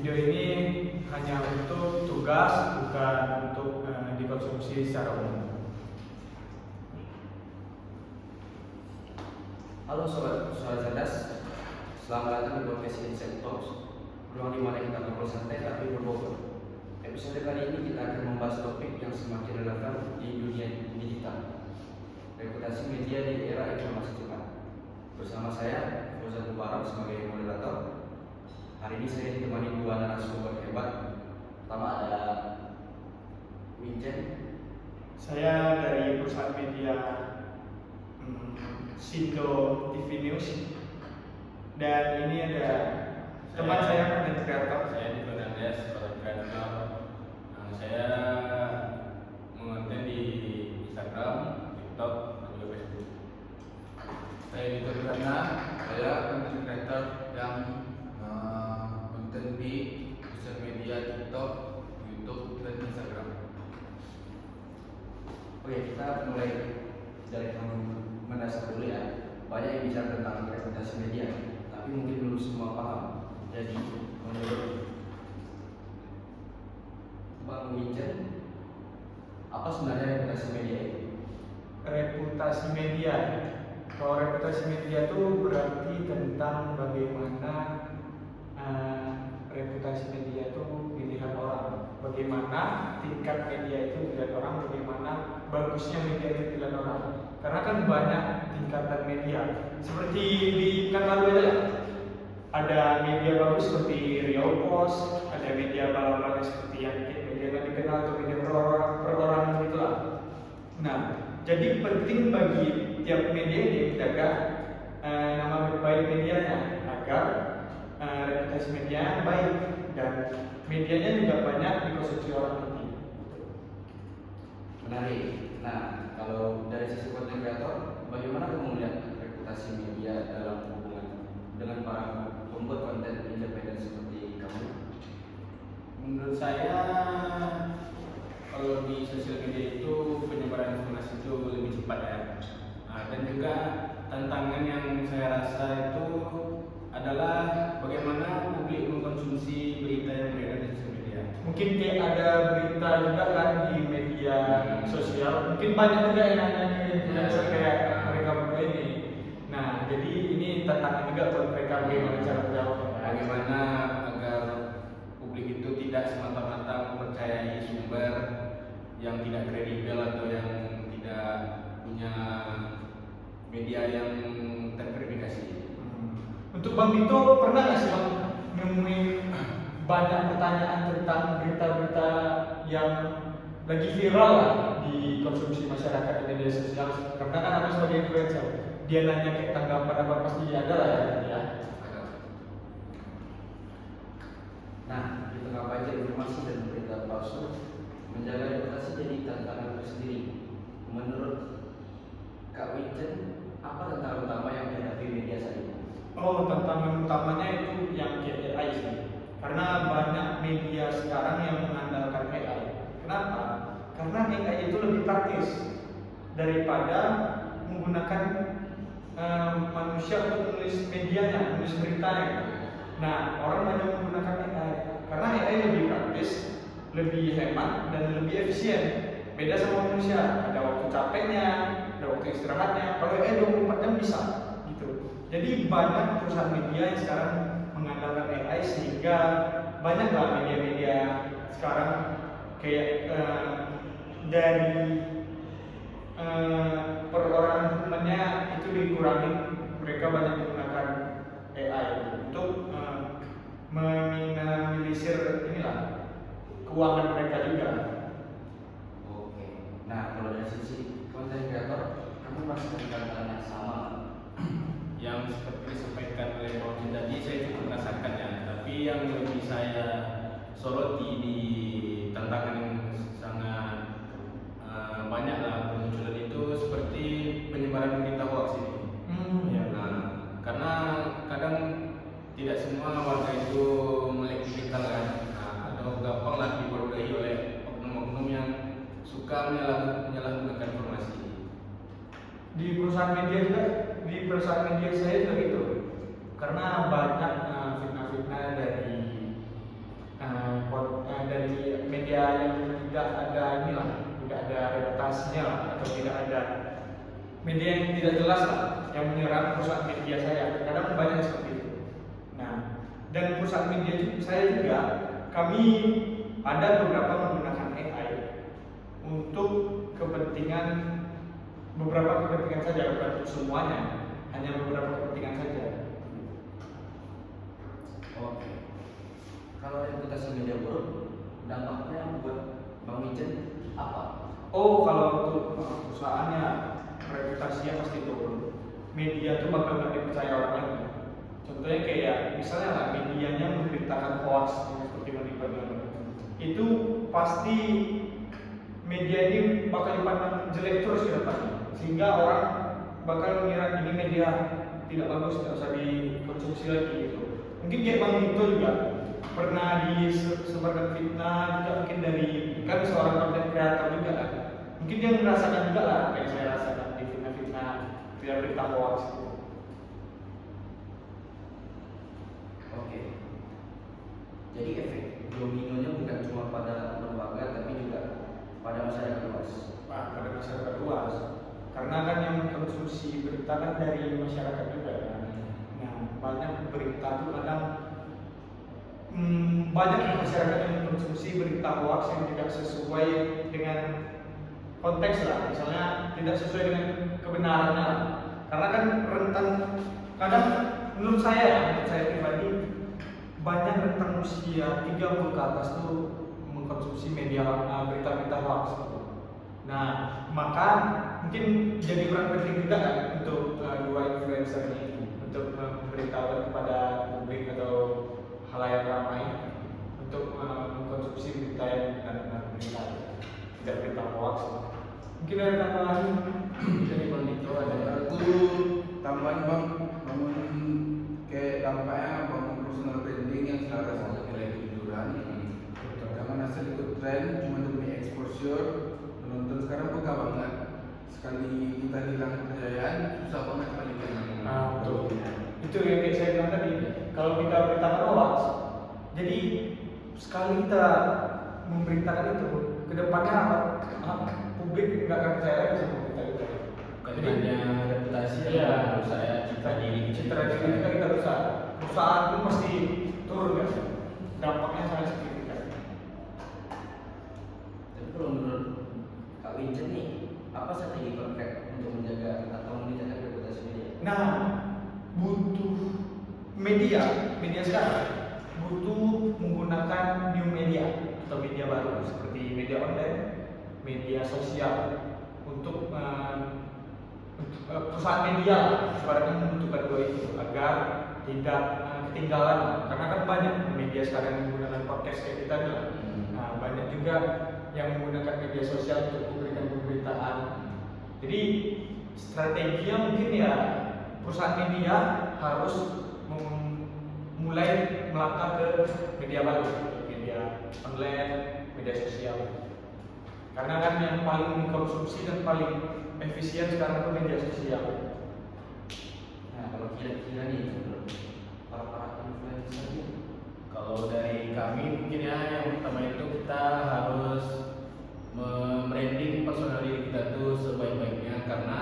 video ini hanya untuk tugas, bukan untuk dikonsumsi secara umum. Halo sobat cerdas, selamat datang di podcast Insight Talks, ruang di mana kita ngobrol santai tapi berbobot. Episode kali ini kita akan membahas topik yang semakin relevan di dunia digital, reputasi media di era informasi cepat. Bersama saya, Fauzan Mubarak sebagai moderator. Hari ini saya ditemani dua narasumber hebat. Pertama ada Wincen. Saya dari perusahaan media Sindo TV News, dan ini ada teman saya content creator. Saya di Fernandes, content creator. Saya mengonten di Instagram, TikTok, dan juga Facebook. Saya Dito Kirana, saya content creator yang konten di sosial media TikTok, YouTube, dan Instagram. Oke, kita mulai dari yang mendasar dulu ya. Banyak yang bicara tentang reputasi media, tapi mungkin belum semua paham. Jadi menurut Bang Wincen, apa sebenarnya reputasi media itu? Reputasi media, kalau reputasi media itu berarti tentang bagaimana reputasi media itu dilihat orang, bagaimana tingkat media itu dilihat orang, bagaimana bagusnya media itu dilihat orang. Karena kan banyak tingkatan media, seperti di pekan lalu aja ada media bagus seperti Riau Post, ada media balap-balap seperti yang media yang dikenal atau media perorangan gitulah. Nah, jadi penting bagi tiap media ini menjaga nama baik medianya agar reputasi media baik dan medianya juga banyak dikonsumsi orang nanti. Menarik. Nah, kalau dari sisi content creator, bagaimana kamu melihat reputasi media dalam hubungan dengan para pembuat konten independen seperti kamu? Menurut saya, kalau di sosial media itu penyebaran informasi itu lebih cepat ya. Dan juga tantangan yang saya rasa itu adalah bagaimana publik mengkonsumsi berita yang beredar di sosial media. Mungkin kayak ada berita juga kan di media sosial, mungkin banyak juga yang nanya ke influencer kayak mereka berdua ini. Nah, jadi ini tantangan juga buat mereka bagaimana cara menjawab. Bagaimana agar publik itu tidak semata-mata mempercayai sumber yang tidak kredibel atau yang tidak punya media yang terverifikasi. Untuk Bang Dito, pernah nggak sih Bang nemuin banyak pertanyaan tentang berita-berita yang lagi viral lah dikonsumsi masyarakat di media sosial? Karena kan aku sebagai influencer, dia nanya kayak tanggapan apa pasti ada lah ya. Nah, di tengah banjir informasi dan berita palsu, menjaga reputasi jadi tantangan tersendiri. Menurut Kak Wincen, apa tantangan utama yang dihadapi media saat ini? Oh, tantangan utamanya itu yang kayak AI sih. Karena banyak media sekarang yang mengandalkan AI. Kenapa? Karena AI itu lebih praktis daripada menggunakan manusia untuk menulis medianya, menulis beritanya. Nah, orang banyak menggunakan AI karena AI lebih praktis, lebih hemat, dan lebih efisien. Beda sama manusia, ada waktu capeknya, ada waktu istirahatnya. Kalau AI 24 jam bisa, gitu. Jadi banyak perusahaan media yang sekarang mengandalkan AI sehingga banyaklah media-media sekarang kayak dari perorangan hukumannya itu dikurangi. Mereka banyak menggunakan AI untuk meminimalisir inilah keuangan mereka juga. Oke. Nah, kalau dari sisi content creator, kamu merasakan tantangan yang sama? Yang seperti disampaikan oleh Bang Jin tadi, saya cukup merasakan ya. Tapi yang lebih saya soroti di tantangan yang sangat banyak lah bermunculan itu seperti penyebaran berita hoax ini. Ya. Karena kadang tidak semua warga itu melek digital kan, atau gampang lah dibodohi oleh oknum-oknum yang suka menyalahgunakan informasi. Di perusahaan media juga, di perusahaan media saya juga gitu. Karena banyak fitnah-fitnah dari tidak ada inilah, tidak ada reputasinya lah, atau tidak ada media yang tidak jelas lah yang menyerang perusahaan media saya. Kadang banyak seperti itu. Nah, dan perusahaan media saya juga, kami ada beberapa menggunakan AI untuk kepentingan, beberapa kepentingan saja, bukan untuk semuanya, hanya beberapa kepentingan saja. Oke. Kalau reputasi media buruk, dampaknya buat Bang Wijen apa? Oh, kalau untuk perusahaannya, reputasinya pasti turun. Media tuh bakal nggak dipercaya orang lagi. Contohnya kayak misalnya lah, medianya memberitakan hoax seperti menimpa itu pasti media ini bakal dipandang jelek terus ke depannya, sehingga orang bakal mengira ini media tidak bagus, tidak usah dikonsumsi lagi gitu. Mungkin kayak Bang Dito juga pernah disebarkan fitnah juga, mungkin dari kan seorang content creator juga kan, mungkin dia merasakan juga lah kayak saya rasakan di fitnah-fitnah, tidak berita hoax gitu. Oke. Jadi efek dominonya bukan cuma pada lembaga tapi juga pada masyarakat luas. Nah, pada masyarakat luas, karena kan yang mengkonsumsi berita kan dari masyarakat juga kan. Nah, banyak berita itu kadang banyak masyarakat yang mengkonsumsi berita hoax yang tidak sesuai dengan konteks lah, misalnya tidak sesuai dengan kebenarannya. Karena kan rentan, kadang menurut saya pribadi, banyak rentang usia 30 ke atas tuh mengkonsumsi media berita-berita hoax gitu. Nah, maka mungkin jadi peran penting juga kan untuk dua influencer ini untuk memberitahukan kepada publik atau halayak ramai untuk mengkonsumsi berita yang benar-benar berita, tidak berita hoax. Mungkin ada tambahan dari Bang Dito ada. Aku tambahan bang, bangun kayak dampaknya bangun personal branding yang selaras sama nilai kejujuran. Jangan asal ikut tren cuma demi exposure. Penonton sekarang peka banget. Sekali kita hilang kepercayaan, susah banget balikan. Nah, betul. Itu yang kayak saya bilang tadi. Kalau kita beritakan hoax, jadi sekali kita memberitakan itu, kedepannya publik nggak akan percaya lagi sama kita itu. Bukan hanya reputasi Iya. ya, saya citra diri Citra diri kita kita rusak. Perusahaan pun pasti turun kan. Dampaknya sangat signifikan. Tapi kalau menurut Kak Wijen nih, apa strategi konkret untuk menjaga atau menjaga reputasi media? Nah, butuh media sekarang butuh menggunakan new media atau media baru seperti media online, media sosial untuk perusahaan media sebenarnya membutuhkan dua itu agar tidak ketinggalan, karena kan banyak media sekarang yang menggunakan podcast kayak kita nih. Nah, banyak juga yang menggunakan media sosial untuk memberikan pemberitaan. Jadi strateginya mungkin ya perusahaan media harus mulai melangkah ke media baru, media online, media sosial. Karena kan yang paling dikonsumsi dan paling efisien sekarang itu media sosial. Nah, kalau kira-kira nih menurut para influencer ini, Kalau dari kami mungkin ya yang pertama itu kita harus membranding personal diri kita tuh sebaik-baiknya, karena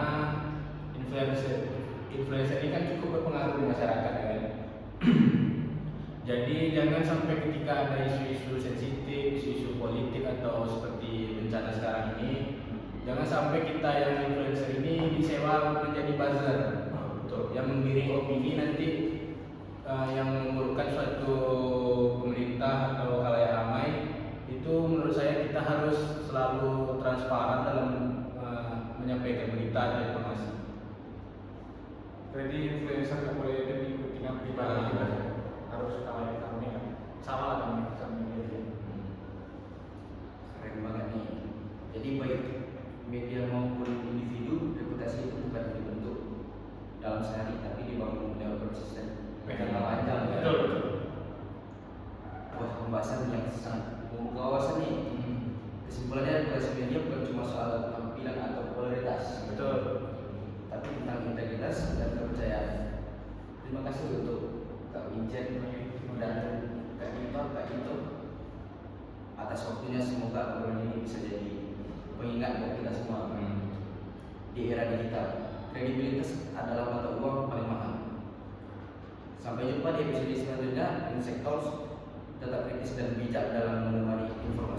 influencer ini kan cukup berpengaruh di masyarakat kan. Jadi jangan sampai ketika ada isu-isu sensitif, isu-isu politik atau seperti bencana sekarang ini, jangan sampai kita yang influencer ini disewa menjadi buzzer, yang menggiring opini nanti yang memburukkan suatu pemerintah atau khalayak ramai. Itu menurut saya kita harus selalu transparan dalam menyampaikan berita dan informasi. Jadi influencer nggak boleh demi kepentingan pribadi juga, harus kalah kami kan. Sama lah kami sama media. keren banget nih. Jadi baik media maupun individu, reputasi itu bukan dibentuk dalam sehari, tapi dibangun lewat konsisten jangka panjang. Ya. Betul betul. Wah, pembahasan yang sangat membuka wawasan nih. Kesimpulannya, reputasi media bukan cuma soal tampilan atau popularitas, Betul. tapi tentang integritas dan kepercayaan. Terima kasih untuk Kak Wijen dan Kak Dito atas atas waktunya. Semoga obrolan ini bisa jadi pengingat buat kita semua. Di era digital, kredibilitas adalah mata uang paling mahal. Sampai jumpa di episode selanjutnya. Insect Talks, tetap kritis dan bijak dalam menemani informasi.